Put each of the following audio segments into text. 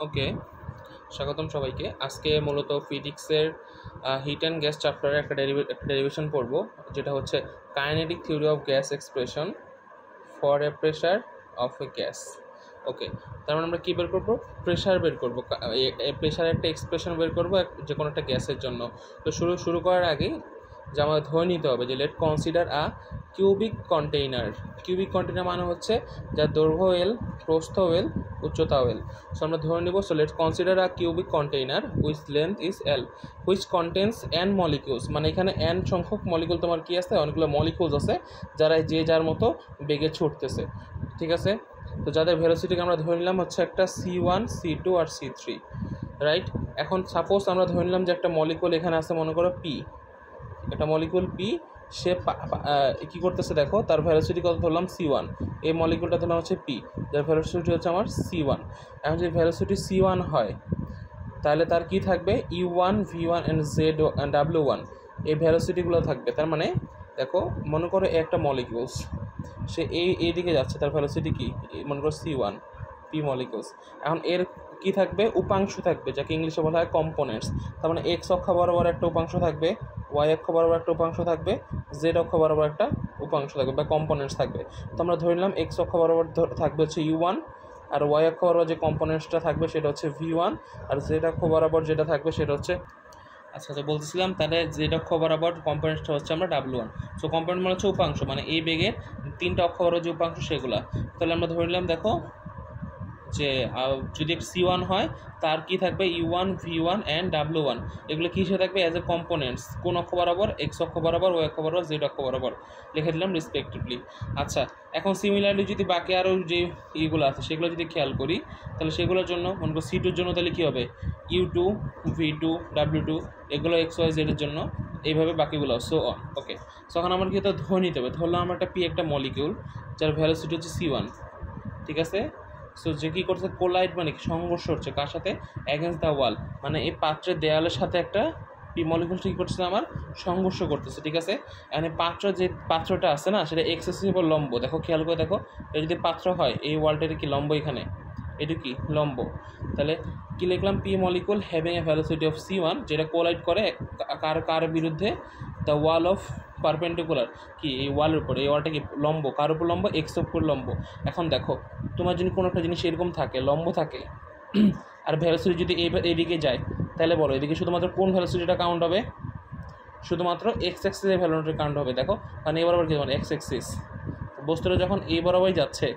ওকে, স্বাগতম সবাইকে। আজকে মূলত ফিজিক্সের হিট অ্যান্ড গ্যাস চ্যাপ্টারে একটা ডেরিভেশন পড়ব, যেটা হচ্ছে kinetic theory of gas expression for a pressure of a gas. Okay, তার মানে আমরা কী বের করবো? প্রেশার বের করবো, প্রেশারের একটা এক্সপ্রেশন বের করবো যে কোনো একটা গ্যাসের জন্য। তো শুরু করার আগে যে আমাদের ধরে নিতে হবে যে late consider a cubic container. Cubic container মানে হচ্ছে যার দৈর্ঘ্য এল, প্রস্থ এল, উচ্চতা এল। সো আমরা ধরে নিব, so let consider a cubic container with length is L which contains N molecules. মানে এখানে এন সংখ্যক মলিকিউল তোমার কি আছে, অনেকগুলো মলিকিউলস আছে যারা যে যার মতো বেগে ছুটতেছে, ঠিক আছে? তো যাদের ভেলোসিটিকে আমরা ধরে নিলাম হচ্ছে একটা C1, C2 আর C3, রাইট? এখন সাপোজ আমরা ধরে নিলাম যে একটা মলিকিউল এখানে আছে, মনে করো পি, একটা মলিকুল পি, সে কী করতেছে দেখো, তার ভ্যালোসিটি কত ধরলাম C1, এই মলিকুলটা ধরলাম হচ্ছে পি, যার ভ্যালোসিটি হচ্ছে আমার C1। এখন যদি ভ্যালোসিটি C1 হয় তাহলে তার কি থাকবে? U1, V1 অ্যান্ড W1, এই ভ্যালোসিটিগুলো থাকবে। তার মানে দেখো, মনে করো একটা মলিকিউলস, সে এই দিকে যাচ্ছে, তার ভ্যালোসিটি কি, মনে করো C1, পি মলিকিউলস। এখন এর কি থাকবে? উপাংশ থাকবে, যাকে ইংলিশে বলা হয় কম্পোনেন্টস। তার মানে এক্স অক্ষ বরাবর একটা উপাংশ থাকবে, ওয়াই অক্ষ বরাবর একটা উপাংশ থাকবে, জেড অক্ষ বরাবর একটা উপাংশ থাকবে বা কম্পোনেন্টস থাকবে। তো আমরা ধরে নিলাম এক্স অক্ষ বরাবর থাকবে হচ্ছে U1, আর ওয়াই অক্ষ বরাবর যে কম্পোনেন্টসটা থাকবে সেটা হচ্ছে V1, আর জেড অক্ষ বরাবর যেটা থাকবে সেটা হচ্ছে, আচ্ছা তো বলতেছিলাম, তাহলে জেড অক্ষ বরাবর কম্পোনেন্টটা হচ্ছে আমরা W1। সো কম্পোনেন্ট মানে হচ্ছে উপাংশ, মানে এই বেগের তিনটা অক্ষ বরাবর যে উপাংশ সেগুলো। তাহলে আমরা ধরে নিলাম দেখো যে যদি C1 হয় তার কি থাকবে? U1, V1 অ্যান্ড W1, এগুলো কী হিসেবে থাকবে? As a components. কোন অক্ষ বরাবর? এক্স অক্ষ বরাবর, ওয়াই অক্ষ বরাবর, জেড অক্ষ বরাবর লিখে দিলাম রেসপেক্টিভলি। আচ্ছা, এখন সিমিলারলি যদি বাকি আরও যে ইগুলো আছে সেগুলো যদি খেয়াল করি, তাহলে সেগুলোর জন্য মনে করো C2 জন্য তাহলে কী হবে? U2, V2, W2, এগুলো এক্স ওয়াই জেডের জন্য, এইভাবে বাকিগুলো সো অন। ওকে, সো এখন আমার কি তো ধরে নিতে হবে, ধরলাম আমরা একটা পি, একটা মলিকিউল যার ভ্যালোসিটি হচ্ছে C1, ঠিক আছে? সো যে কী করছে, কোলাইড মানে কি, সংঘর্ষ হচ্ছে কার সাথে? অ্যাগেন্স্ট দ্য ওয়াল, মানে এই পাত্রের দেয়ালের সাথে একটা পি মলিকুলটা কী করতেছে আমার? সংঘর্ষ করতেছে, ঠিক আছে? মানে যে পাত্রটা আছে না, সেটা এক্স অ্যাক্সিসের উপর লম্ব। দেখো, খেয়াল করে দেখো, এটা যদি পাত্র হয়, এই ওয়ালটা কি লম্ব, এখানে এটা কি লম্ব। তাহলে কি লিখলাম? P molecule having a velocity of C1, যেটা কোলাইড করে কার বিরুদ্ধে? দ্য ওয়াল অফ পারপেন্ডিকুলার, কি এই ওয়ালের উপর, এই ওয়ালটা কি লম্ব, কার উপর লম্ব? এক্স উপর লম্ব। এখন দেখো, তোমার যদি কোনো একটা জিনিস এরকম থাকে, লম্ব থাকে, আর ভ্যালোসিটি যদি এইদিকে যায়, তাহলে বলো এদিকে শুধুমাত্র কোন ভ্যালোসিটিটা কাউন্ট হবে? শুধুমাত্র এক্স অ্যাক্সিসের ভ্যালোসিটি কাউন্ট হবে। দেখো, কারণ এই বরাবর কি, মানে এক্স অ্যাক্সিস, বস্তুটা যখন এই বরাবরই যাচ্ছে,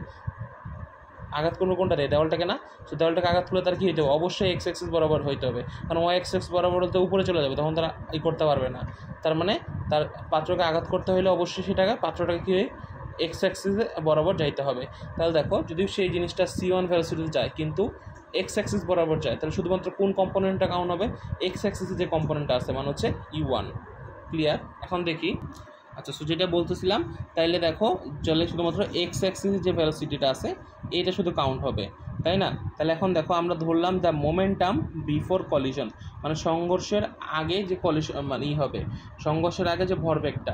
আঘাত করবে কোনটাতে? দেওয়ালটাকে না? সো দেওয়ালটাকে আঘাত করলে তার কী হতে হবে? অবশ্যই এক্স অ্যাক্সিস বরাবর হইতে হবে, কারণ ওয়াই এক্স বরাবর তো উপরে চলে যাবে, তখন তারা করতে পারবে না। তার মানে তার পাত্রকে আঘাত করতে হলে অবশ্যই সেটাকে পাত্রটাকে কী এক্স অ্যাক্সিসে বরাবর যাইতে হবে। তাহলে দেখো, যদি সেই জিনিসটা C1 ভ্যালোসিটিতে যায় কিন্তু এক্স অ্যাক্সিস বরাবর যায়, তাহলে শুধুমাত্র কোন কম্পোনেন্টটা কাউন্ট হবে? এক্স অ্যাক্সিসে যে কম্পোনেন্টটা আছে, মানে হচ্ছে U1। ক্লিয়ার? এখন দেখি, আচ্ছা সো যেটা বলতেছিলাম, তাইলে দেখো, চলে শুধুমাত্র এক্স অ্যাক্সিসের যে ভ্যালোসিটিটা আছে এইটা শুধু কাউন্ট হবে, তাই না? তাহলে এখন দেখো, আমরা ধরলাম দ্য মোমেন্টাম বিফোর কলিশন, মানে সংঘর্ষের আগে যে কলিশন মানে হবে, সংঘর্ষের আগে যে ভরবেগটা,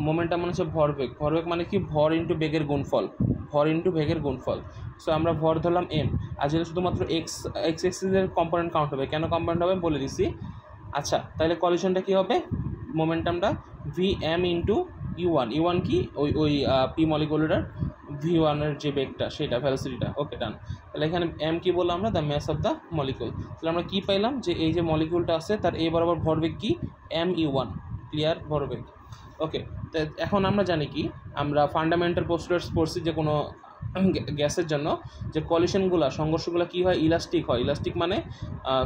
মোমেন্টাম মানে হচ্ছে ভরবেগ। ভরবেগ মানে কি? ভর ইন্টু বেগের গুণফল, ভর ইন্টু বেগের গুণফল। সো আমরা ভর ধরলাম এম, আর যেটা শুধুমাত্র এক্স অ্যাক্সিসের কম্পোনেন্ট কাউন্ট হবে। কেন কম্পোনেন্ট হবে বলে দিছি। আচ্ছা, তাহলে কলিশনটা কী হবে? মোমেন্টামটা Vm ইন্টু U1, U1 কি ওই পি মলিকুলার V1-এর যে বেগটা, সেটা ভ্যালোসিটিটা। ওকে, ডান। তাহলে এখানে এম কি বললাম আমরা? The mass of the molecule. তাহলে আমরা কী পাইলাম? যে এই যে মলিকুলটা আছে তার এই বরাবর ভরবেগ কি? MU1। ক্লিয়ার? ভরবেগ। ওকে, তো এখন আমরা জানি কি, আমরা ফান্ডামেন্টাল পোস্টুলেটস পড়ছি যে কোনো গ্যাসের জন্য যে কলিশনগুলো, সংঘর্ষগুলো কী হয়? ইলাস্টিক হয়। ইলাস্টিক মানে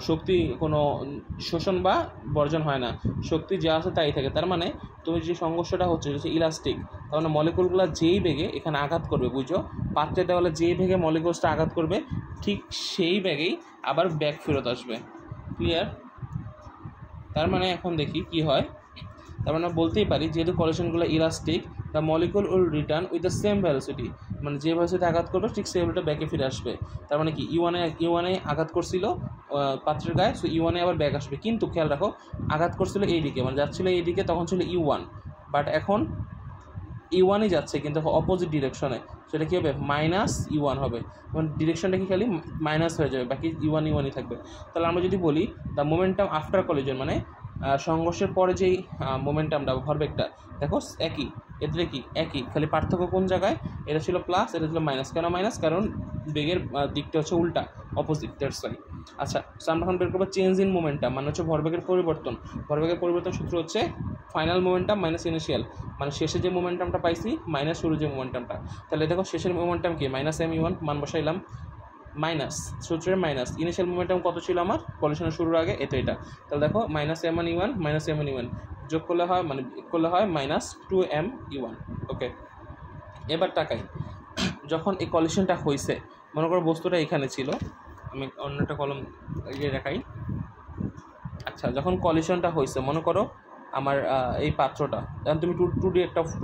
শক্তি কোনো শোষণ বা বর্জন হয় না, শক্তি যা আছে তাই থাকে। তার মানে তুমি যে সংঘর্ষটা হচ্ছে ইলাস্টিক, তার মানে মলিকুলগুলো যেই বেগে এখানে আঘাত করবে, বুঝো, পাত্রের দেওয়ালে যেই বেগে মলিকুলসটা আঘাত করবে, ঠিক সেই বেগেই আবার ব্যাক ফেরত আসবে। ক্লিয়ার? তার মানে এখন দেখি কি হয়। তার মানে বলতেই পারি, যেহেতু কলিশনগুলো elastic, the molecule will return with the same velocity, মানে যে ভ্যালোসিটি আঘাত করবে ঠিক সেই ভ্যালুটা ব্যাকে ফিরে আসবে। তার মানে কি, ইউয়ানে আঘাত করছিল পাত্রের গায়ে, সো ইউয়ানে আবার ব্যাক আসবে। কিন্তু খেয়াল রাখো, আঘাত করছিল এইদিকে, মানে যাচ্ছিল এইদিকে, তখন ছিল U1, বাট এখন E1ই যাচ্ছে কিন্তু অপোজিট ডিরেকশনে, সেটা কী হবে মাইনাস E1 হবে, এবং ডিরেকশনটা কি খালি মাইনাস হয়ে যাবে, বাকি E1ই থাকবে। তাহলে আমরা যদি বলি দ্য মোমেন্টাম আফটার কলিজন, মানে সংঘর্ষের পরে যেই মোমেন্টামটা ভরবেগটা, দেখো একই, এদের কি একই, খালি পার্থক্য কোন জায়গায়, এটা ছিল প্লাস, এটা ছিল মাইনাস। কেন মাইনাস? কারণ বেগের দিকটা হচ্ছে উল্টা, অপোজিট, দ্যাটস ওয়াই। আচ্ছা, সো আমরা এখন বের করবো চেঞ্জ ইন মোমেন্টাম, মানে হচ্ছে ভরবেগের পরিবর্তন। ভরবেগের পরিবর্তন সূত্র হচ্ছে ফাইনাল মোমেন্টাম মাইনাস ইনিশিয়াল, মানে শেষে যে মোমেন্টামটা পাইছি মাইনাস শুরু যে মোমেন্টামটা। তাহলে দেখো শেষের মোমেন্টাম কি মাইনাস M1, মান বসাইলাম মাইনাস সূত্রের মাইনাস ইনিশিয়াল মোমেন্টাম কত ছিল আমার কলিশনের শুরুর আগে, এটা। তাহলে দেখো মাইনাস M1E1 মাইনাস M1E1 যোগ করলে হয়, মানে করলে হয় মাইনাস 2ME1। ওকে, এবার তাকাই, যখন এই কলিশনটা হয়েছে, মনে করো বস্তুটা এখানে ছিল, আমি অন্য একটা কলম এগিয়ে দেখাই। আচ্ছা, যখন কলিশনটা হয়েছে, মনে করো আমার এই পাত্রটা, এখন তুমি টু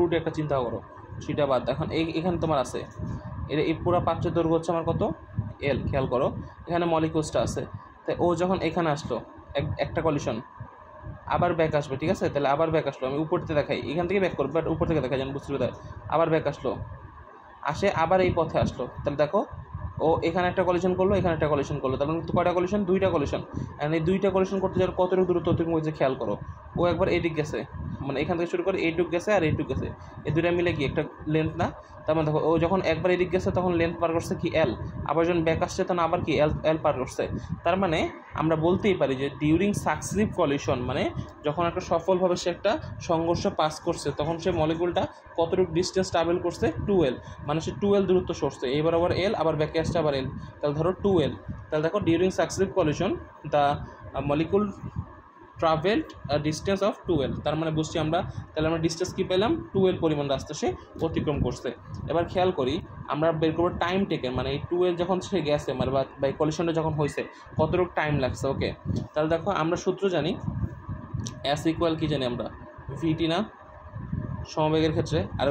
ডি একটা চিন্তা করো, সেটা বাদ। এখন এখানে তোমার আছে এই পুরো পাত্রের দৈর্ঘ্য হচ্ছে আমার কত L, খেয়াল করো এখানে মলিকুলসটা আছে। তাই ও যখন এখানে আসলো একটা কলিশন, আবার ব্যাক আসবে, ঠিক আছে? তাহলে আবার ব্যাক আসলো, আমি উপর থেকে দেখাই, এখান থেকে ব্যাক করবো, বাট উপর থেকে দেখাই যেন বুঝতে পারে। আবার ব্যাক আসলো, আসে আবার এই পথে আসলো, তাহলে দেখো ও এখানে একটা কলিশন করলো, এখানে একটা কলিশন করলো, তার মানে কয়টা কলিশন? দুইটা কলিশন। অ্যান্ড এই দুইটা কলিশন করতে যাওয়ার কতটুকু দূরত্ব তুমি হচ্ছে খেয়াল করো। ও একবার এইদিক গেছে, মানে এখান থেকে শুরু করে এইটুক গেছে আর এইটুক গেছে, এই দুইটা মিলে কি একটা লেন্থ না? তার মানে দেখো ও যখন একবার এদিক গেছে তখন লেন্থ পার করছে কি L, আবার যখন ব্যাক আসছে তখন আবার কি L পার করছে। তার মানে আমরা বলতেই পারি যে ডিউরিং সাকসিসিভ কলিশন, মানে যখন একটা সফলভাবে সে একটা সংঘর্ষ পাস করছে, তখন সে মলিকুলটা কতটুকু ডিস্টেন্স ট্রাভেল করছে 2L, মানে সে 2L দূরত্ব সরছে, এইবার আবার L, আবার ব্যাকে আসছে আবার L, তাহলে ধরো 2L। তাহলে দেখো during successive collision the molecule travelled distance of 2L, তার মানে বুঝছি আমরা, তাহলে আমরা ডিস্টেন্স কী পেলাম 2L পরিমাণ রাস্তা সে অতিক্রম করছে। এবার খেয়াল করি আমরা বের করবো টাইম টেকেন, মানে এই 2L যখন সে গেছে, মানে বা কলিশনটা যখন হয়েছে কতটুকু টাইম লাগছে। ওকে, তাহলে দেখো আমরা সূত্র জানি S ইকুয়াল কি জানি আমরা VT না, সমবেগের ক্ষেত্রে, আর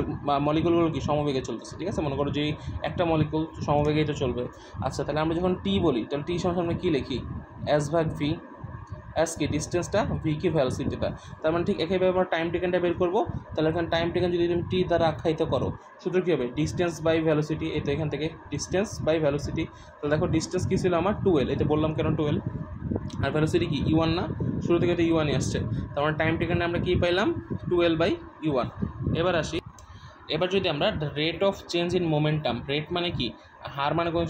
মলিকুলগুলো কি সমবেগে চলতেছে, ঠিক আছে? মনে করো যে একটা মলিকুল সমবেগে এটা চলবে। আচ্ছা, তাহলে আমরা যখন T বলি তাহলে T সমান আমরা কী লিখি S/V, S কি ডিস্টেন্সটা, V কি ভ্যালোসিটিটা। তার মানে ঠিক একইভাবে আমরা টাইম টেকেনটা বের করবো। তাহলে এখানে টাইম টেকেন যদি তুমি T দ্বারা আখ্যায়িত করো, সূত্র কী হবে ডিস্টেন্স বাই ভ্যালোসিটি, এটা এখান থেকে ডিস্টেন্স বাই ভ্যালোসিটি। তাহলে দেখো ডিস্টেন্স কী ছিল আমার 2L, এটা বললাম কেন 2L, আর ভ্যালোসিটি কি E1 না, শুরু থেকে তো E1ই আসছে, তার মানে টাইম টেকেনে আমরা কী পাইলাম 2L/E1। এবার আসি, এবার যদি আমরা rate of change in momentum, rate মানে কি হার, মানে কোনো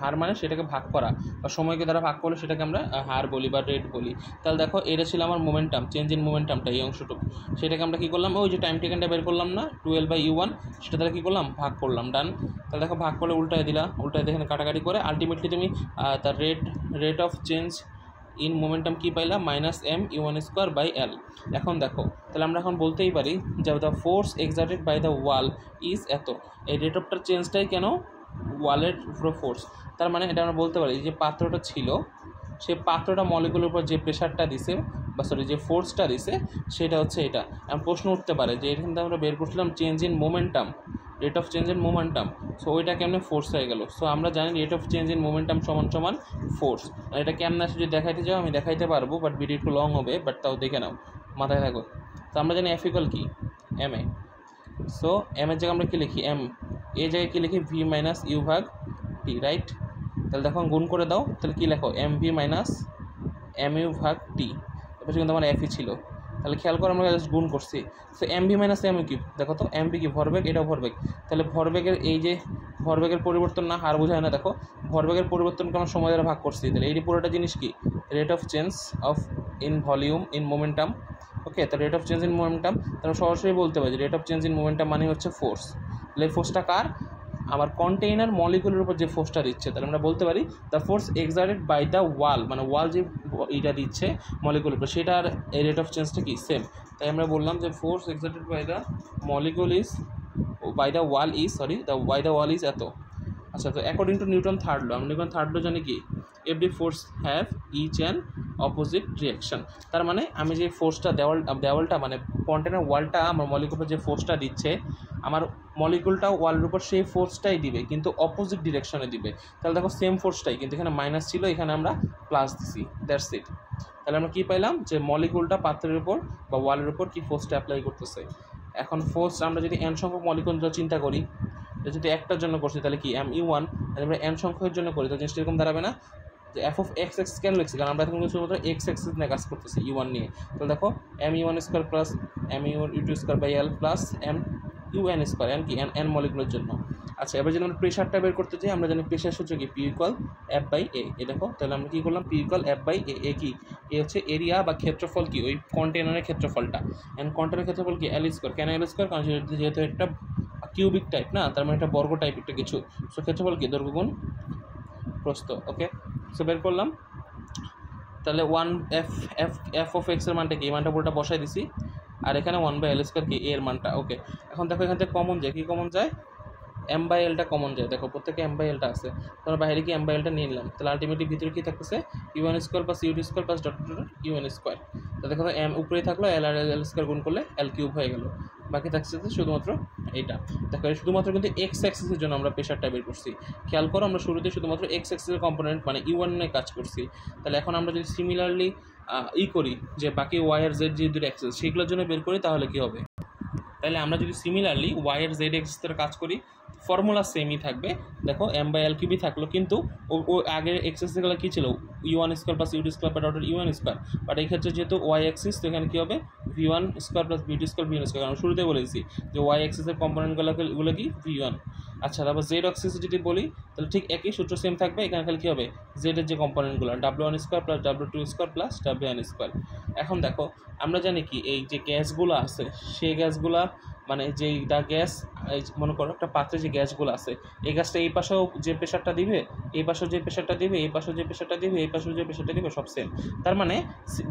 হার মানে সেটাকে ভাগ করা বা সময়কে দ্বারা ভাগ করলে সেটাকে আমরা হার বলি বা রেট বলি। তাহলে দেখো এটা ছিল আমার মোমেন্টাম, চেঞ্জ ইন মোমেন্টামটা এই অংশটুকু, সেটাকে আমরা কী করলাম ওই যে টাইম টেকেনটা বের করলাম না 2L/E1, সেটা তাহলে কী করলাম ভাগ করলাম, ডান। তাহলে দেখো ভাগ করলে উল্টায় দিলা, উল্টায় এখানে কাটাকাটি করে আলটিমেটলি তুমি তার rate of change in momentum কী পাইলাম -M(U1)² এখন দেখো তাহলে আমরা এখন বলতেই পারি যে the force exerted by the wall is এত, এই রেট অফটার চেঞ্জটাই কেন ওয়ালের উপর ফোর্স। তার মানে এটা আমরা বলতে পারি যে পাত্রটা ছিল, সে পাত্রটা মলিকুলের উপর যে প্রেশারটা দিছে বা সরি যে ফোর্সটা দিছে সেটা হচ্ছে এটা। প্রশ্ন উঠতে পারে যে এখান থেকে আমরা বের করছিলাম change in momentum, rate of change in momentum, so ওইটা কেমনে ফোর্স হয়ে গেল। সো আমরা জানি rate of change in momentum সমান ফোর্স। আর এটা কেমন আসে যদি দেখাইতে যাও আমি দেখাইতে পারবো, বাট ভিডিও একটু লং হবে, বাট তাও দেখে নাও, মাথায় থাকো। তো আমরা জানি F ইকুয়াল কি MA, সো M এর জায়গায় আমরা কী লিখি M, এই জায়গায় কী লিখি V/U/T, রাইট? তাহলে দেখো গুণ করে দাও, তাহলে কী লেখো MV/MU/T, এবার কিন্তু আমার F ছিল। তাহলে খেয়াল করে আমরা জাস্ট গুণ করছি, সো MV/MU কি দেখো তো, MV কি ভরবেগ, এটাও ভরবেগ, তাহলে ভরবেগের এই যে ভরবেগের পরিবর্তন না হার বোঝায় না, দেখো ভরবেগের পরিবর্তনকে আমরা সময় দ্বারা ভাগ করছি, তাহলে এই পুরোটা জিনিস কি rate of change of in volume in momentum. Okay, তো rate of change in momentum তাহলে সরাসরি বলতে পারি rate of change in momentum মানে হচ্ছে ফোর্স। তাহলে এই ফোর্সটা কার, আমার কন্টেইনার মলিকুলের উপর যে ফোর্সটা দিচ্ছে, তাহলে আমরা বলতে পারি the force exerted by the wall, মানে ওয়াল যে এইটা দিচ্ছে মলিকুলের উপর সেটার এই রেট অফ চেঞ্জটা কি সেম। তাই আমরা বললাম যে force exerted by the molecule is by the wall is এত। আচ্ছা, তো according to Newton third law, আমরা নিউটন থার্ড ল জানি কি every force have each and opposite reaction. তার মানে আমি যে ফোর্সটা দেওয়ালটা মানে কন্টেনার ওয়ালটা আমার মলিকুলের যে ফোর্সটা দিচ্ছে, আমার মলিকুলটাও ওয়ালের উপর সেই ফোর্সটাই দিবে কিন্তু অপোজিট ডিরেকশনে দিবে। তাহলে দেখো সেম ফোর্সটাই কিন্তু এখানে মাইনাস ছিল, এখানে আমরা প্লাস দিছি, দ্যাটস ইট। তাহলে আমরা কী পাইলাম যে মলিকুলটা পাত্রের উপর বা ওয়ালের উপর কি ফোর্সটা অ্যাপ্লাই করতেছে। এখন ফোর্স আমরা যদি n সংখ্যক মলিকুল চিন্তা করি, যদি একটার জন্য করছি তাহলে কি mu1, আর আমরা n সংখ্যকের জন্য করি তাহলে জিনিসটা এরকম দাঁড়াবে না যে f of x কেন লিখছি, কারণ আমরা এখন শুধুমাত্র x অ্যাক্সিস নিয়ে কাজ করতেছি u1 নিয়ে। তাহলে দেখো mu1 square plus mu2 square by l প্লাস mun স্কোয়ার, n কি n মলিকুলের জন্য। আচ্ছা, এবার যদি আমরা প্রেশারটা বের করতে চাই, আমরা জানি প্রেশার সূত্র কি P equal F by A। এ দেখো তাহলে আমরা কী করলাম, P equal F by A। এ কি, এ হচ্ছে এরিয়া বা ক্ষেত্রফল, কি ওই কন্টেনারের ক্ষেত্রফলটা, অ্যান্ড কন্টেনারের ক্ষেত্রফল কি L স্কোয়ার। কেন L স্কোয়ার, কারণ যেহেতু একটা কিউবিক টাইপ না, তার মানে একটা বর্গ টাইপ একটা কিছু, সো ক্ষেত্রফল কি দৈর্ঘ্য গুণ প্রস্থ। ওকে, সো বের করলাম। তাহলে 1 f অফ x এর মানটা কি, এই মানটা পুরোটা বসাই দিছি, আর এখানে 1/l স্কোয়ার কি এর মানটা। ওকে, এখন দেখো এখান থেকে কমন যায়, কি কমন যায়, m/lটা কমন যায়। দেখো প্রত্যেকে m/lটা আছে, তোমরা বাইরে কি m/lটা নিয়ে নিলাম, তাহলে আলটিমেটলি ভিতরে কি থাকতেছে u1 square plus u2 square plus dot un square. তো দেখো m উপরেই থাকলো, l আর l স্কোয়ার গুণ করলে l কিউব হয়ে গেল, বাকি থাকছে শুধুমাত্র এইটা। দেখো শুধুমাত্র কিন্তু এক্স অ্যাক্সিসের জন্য আমরা প্রেশারটা বের করছি। খেয়াল করো আমরা শুরুতে শুধুমাত্র এক্স অ্যাক্সিসের কম্পোনেন্ট মানে u1 নিয়ে কাজ করছি। তাহলে এখন আমরা যদি সিমিলারলি করি যে বাকি y আর z যে দুটো অ্যাক্সিস সেগুলোর জন্য বের করি, তাহলে কি হবে, তাহলে আমরা যদি সিমিলারলি y আর z অ্যাক্সিসের কাজ করি, ফর্মুলা সেমই থাকবে। দেখো m/l কিউবই থাকলো, কিন্তু ও আগের এক্সিসগুলো কী ছিল, u1 square plus u2 square dot un square, but এই ক্ষেত্রে যেহেতু y অ্যাক্সিস, তো এখানে কী হবে v1 square plus v2 square vn square, কারণ শুরুতে বলেছি যে y অ্যাক্সিসের কম্পোনেন্টগুলো কি v1। আচ্ছা, তারপর z অ্যাক্সিস যদি বলি তাহলে ঠিক একই সূত্র সেম থাকবে, এখানে খালি কী হবে z এর যে কম্পোনেন্টগুলো w1 square plus w2 square plus wn square. এখন দেখো আমরা জানি কি এই যে গ্যাসগুলো আছে সেই গ্যাসগুলা মানে যেইটা গ্যাস, মনে করো একটা পাত্রে যে গ্যাসগুলো আছে, এই গ্যাসটা এই পাশেও যে প্রেশারটা দিবে, এই পাশেও যে প্রেশারটা দিবে, এই পাশেও যে প্রেশারটা দিবে, এই পাশেও যে প্রেশারটা দিবে, সব সেম। তার মানে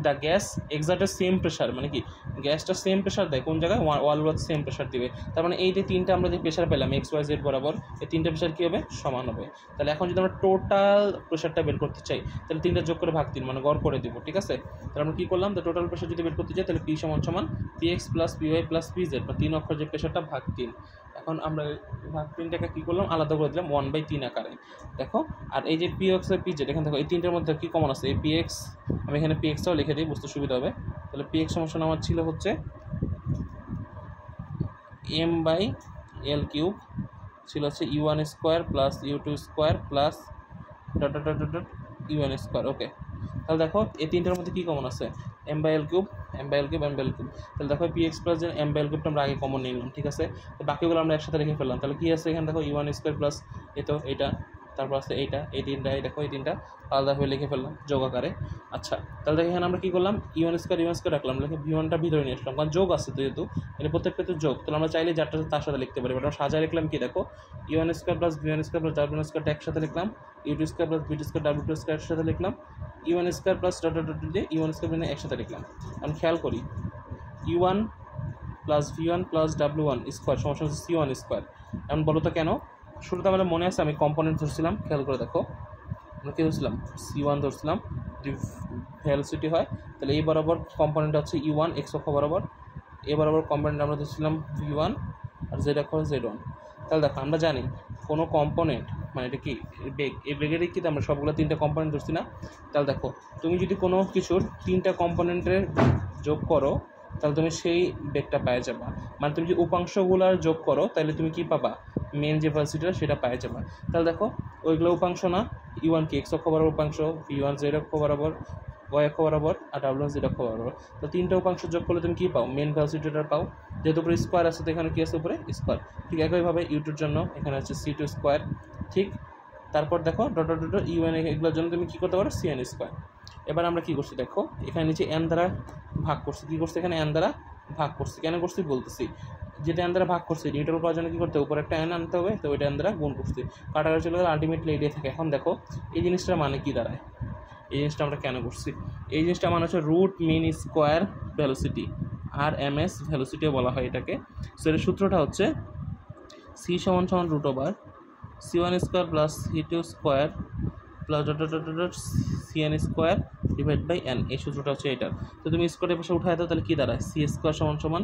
the gas exactly same pressure, মানে কি গ্যাসটা সেম প্রেশার দেয় কোন জায়গায়, ওয়ালগুলোতে সেম প্রেশার দিবে। তার মানে এই যে তিনটা আমরা যে প্রেশার পেলাম এক্স ওয়াই জেড বরাবর, এই তিনটা প্রেশার কী হবে, সমান হবে। তাহলে এখন যদি আমরা টোটাল প্রেশারটা বের করতে চাই, তাহলে তিনটা যোগ করে ভাগ 3 মানে গড় করে দিব, ঠিক আছে। তাহলে আমরা কী করলাম, তো টোটাল প্রেশার যদি বের করতে চাই তাহলে P সমান সমান px plus py plus pz, বা 3 অক্ষর যে প্রেশারটা ভাগ 3। এখন আমরা ভাগ 3টাকে কী করলাম, আলাদা করে দিলাম 1/3 আকারে। দেখো আর এই যে px আর pz, এখানে দেখো এই তিনটার মধ্যে কী কমন আছে, এই px, আমি এখানে pxটাও লিখে দিই বুঝতে সুবিধা হবে। তাহলে px সমান আমার ছিল হচ্ছে m/l কিউব, ছিল হচ্ছে u1 square plus u2 square plus dot dot dot dot un square. Okay, তাহলে দেখো এই তিনটার মধ্যে কী কমন আছে, m/l cube m/l cube m/l cube. তাহলে দেখো px প্লাস যে m/l কিউবটা আমরা আগে কমন নিয়ে নিলাম, ঠিক আছে। তো বাকিগুলো আমরা একসাথে লিখে ফেললাম। তাহলে কী আছে এখানে দেখো u1 স্কোয়ার প্লাস এইটা, তারপর আছে এইটা, এই তিনটা, এই দেখো এই তিনটা আলাদাভাবে লিখে ফেললাম যোগ আকারে। আচ্ছা, তাহলে দেখো এখানে আমরা কী করলাম, u1 স্কোয়ার রাখলাম, লিখে v1টা ভিতরে নিয়ে আসলাম, কারণ যোগ আছে যেহেতু, এটা প্রত্যেকটা তো যোগ। তাহলে আমরা চাইলে যারটা তার সাথে লিখতে পারি, বাট আমরা সাজায় লিখলাম কি, দেখো u1 square plus v1 square plus w1 স্কোয়ারটা একসাথে লিখলাম, u2 square plus v2 square w2 square একসাথে লিখলাম, u1 square plus dot dot দিয়ে u1 স্কোয়ার একসাথে লিখলাম। আমি খেয়াল করি u1 plus v1 plus w1 square সমস্যা হচ্ছে c1 স্কোয়ার। এখন বলো তো কেন, শুরুতে আমাদের মনে আছে আমি কম্পোনেন্ট ধরছিলাম, খেয়াল করে দেখো আমরা কী ধরছিলাম, c1 ধরছিলাম, যদি ভ্যালোসিটি হয় তাহলে এই বরাবর কম্পোনেন্ট হচ্ছে u1 x অক্ষ বরাবর, এ বরাবর কম্পোনেন্ট আমরা ধরছিলাম v1 আর z অক্ষ z1। তাহলে দেখো আমরা জানি কোনো কম্পোনেন্ট মানে এটা কি বেগ, এই বেগেরই কি আমরা সবগুলো তিনটা কম্পোনেন্ট ধরছি না। তাহলে দেখো তুমি যদি কোনো কিছুর তিনটা কম্পোনেন্টের যোগ করো তাহলে তুমি সেই বেগটা পেয়ে যাবা, মানে তুমি যদি উপাংশগুলোর যোগ করো তাহলে তুমি কি পাবা, মেন যে ভেলোসিটিটা সেটা পেয়ে যাবা। তাহলে দেখো ওইগুলো উপাংশ না, u1 কি x অক্ষ বরাবর উপাংশ, v1 z অক্ষ বরাবর, y অক্ষ বরাবর, আর w1 z অক্ষ বরাবর। তো তিনটা উপাংশ যোগ করলে তুমি কী পাও, মেন ভেলোসিটিটা পাও, যেহেতু উপরে স্কোয়ার আছে তো এখানে কী আছে উপরে স্কোয়ার। ঠিক একইভাবে u2-র জন্য এখানে হচ্ছে c2 স্কোয়ার, ঠিক। তারপর দেখো ডট ডট ডট un এগুলোর জন্য তুমি কী করতে পারো, cn স্কোয়ার। এবার আমরা কী করছি দেখো, এখানে নিচে n দ্বারা ভাগ করছি, কী করছি এখানে n দ্বারা ভাগ করছি, কেন করছি বলতেছি, যেটা n দ্বারা ভাগ করছি নিউট্রাল করার জন্য কী করতে হবে, উপরে একটা n আনতে হবে, তো ওইটা n দ্বারা গুণ করছি, কাটাকাটি চলে গেলে আলটিমেটলি এটাই থাকে। এখন দেখো এই জিনিসটার মানে কী দাঁড়ায়, এই জিনিসটা আমরা কেন করছি, এই জিনিসটা মানে হচ্ছে রুট মিন স্কোয়ার ভ্যালোসিটি, আর ms ভ্যালোসিটিও বলা হয় এটাকে। সো এর সূত্রটা হচ্ছে c সমান সমান root over c1 square plus c2 square plus dot dot dot dot cn square divide by n, এই সূত্রটা হচ্ছে এটা। তো তুমি স্কোয়ারের পাশে উঠায় দাও তাহলে কী দাঁড়ায়, c স্কোয়ার সমান সমান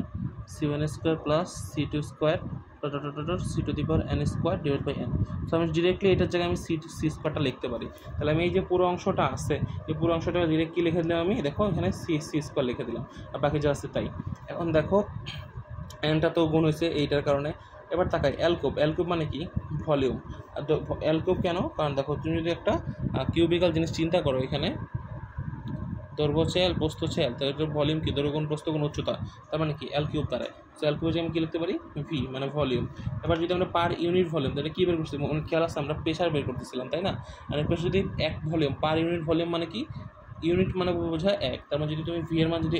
c1 square plus c2 square dot dot dot c to the power n square divide by n। তো আমি ডিরেক্টলি এটার জায়গায় আমি c স্কোয়ারটা লিখতে পারি। তাহলে আমি এই যে পুরো অংশটা আছে এই পুরো অংশটা ডিরেক্টলি লিখে দিলাম, আমি দেখো এখানে c স্কোয়ার লিখে দিলাম, আর বাকি যা আছে তাই। এখন দেখো এনটা তো গুণ হয়েছে এইটার কারণে। এবার তাকাই অ্যালকোব, অ্যালকোব মানে কি ভলিউম। অ্যালকোব কেন, কারণ দেখো তুমি যদি একটা কিউবিক্যাল জিনিস চিন্তা করো, এখানে দৈর্ঘ্য হচ্ছে এল, প্রস্থ হচ্ছে এল, তাহলে ভলিউম কি দৈর্ঘ্য গুণ প্রস্থ গুণ উচ্চতা, তার মানে কি এল কিউব দাঁড়ায়। তো এল কিউব আমি কি লিখতে পারি, ভি মানে ভলিউম। এবার যদি আমরা পার ইউনিট ভলিউম, তাহলে কী বের করছিলাম, খেয়াল আছে আমরা প্রেশার বের করতেছিলাম তাই না। আর প্রেশার যদি এক ভলিউম, পার ইউনিট ভলিউম মানে কি, ইউনিট মানে বোঝায় এক, তার মানে যদি তুমি ভি এর মান যদি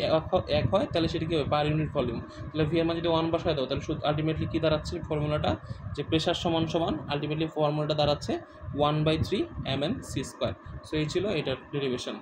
এক হয় তাহলে সেটা কী হবে, পার ইউনিট ভলিউম। তাহলে ভি এর মান যদি 1 বসায় দাও তাহলে আলটিমেটলি কী দাঁড়াচ্ছে ফর্মুলাটা, যে প্রেশার সমান সমান আলটিমেটলি ফর্মুলাটা দাঁড়াচ্ছে 1/3 mn c²। সো এই ছিল এটার ডেরিভেশন।